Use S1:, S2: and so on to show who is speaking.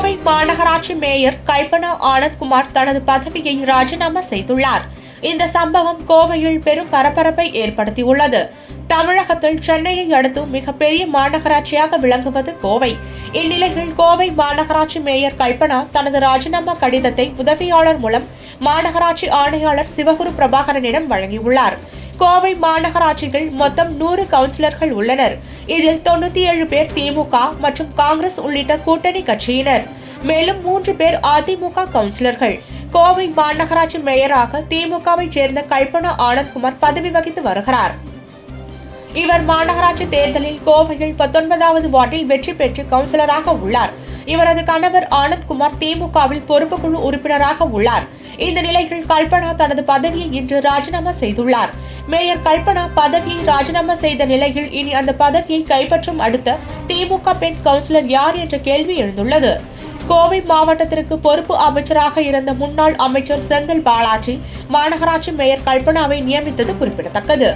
S1: கோவை மாநகராட்சி மேயர் கல்பனா ஆனந்த்குமார் தனது பதவியை ராஜினாமா செய்துள்ளார். இந்த சம்பவம் கோவையில் பெரும் பரபரப்பை ஏற்படுத்தியுள்ளது. தமிழகத்தில் சென்னையை அடுத்து மிகப்பெரிய மாநகராட்சியாக விளங்குவது கோவை. இந்நிலையில் கோவை மாநகராட்சி மேயர் கல்பனா தனது ராஜினாமா கடிதத்தை உதவியாளர் மூலம் மாநகராட்சி ஆணையாளர் சிவகுரு பிரபாகரனிடம் வழங்கியுள்ளார். கோவை மாநகராட்சியில் மொத்தம் 100 கவுன்சிலர்கள் உள்ளனர். இதில் 97 பேர் திமுக மற்றும் காங்கிரஸ் உள்ளிட்ட கூட்டணி கட்சியினர். மேலும் 3 பேர் அதிமுக கவுன்சிலர்கள். கோவை மாநகராட்சி மேயராக திமுகவை சேர்ந்த கல்பனா ஆனந்த்குமார் பதவி வகித்து வருகிறார். இவர் மாநகராட்சி தேர்தலில் கோவையில் 19வது வார்டில் வெற்றி பெற்று கவுன்சிலராக உள்ளார். இவரது கணவர் ஆனந்த்குமார் திமுகவில் பொறுப்புக்குழு உறுப்பினராக உள்ளார். இந்த நிலையில் கல்பனா தனது பதவியை இன்று ராஜினாமா செய்துள்ளார். மேயர் கல்பனா பதவியை ராஜினாமா செய்த நிலையில் இனி அந்த பதவியை கைப்பற்றும் அடுத்த திமுக பெண் கவுன்சிலர் யார் என்ற கேள்வி எழுந்துள்ளது. கோவை மாவட்டத்திற்கு பொறுப்பு அமைச்சராக இருந்த முன்னாள் அமைச்சர் செந்தில் பாலாஜி மாநகராட்சி மேயர் கல்பனாவை நியமித்தது குறிப்பிடத்தக்கது.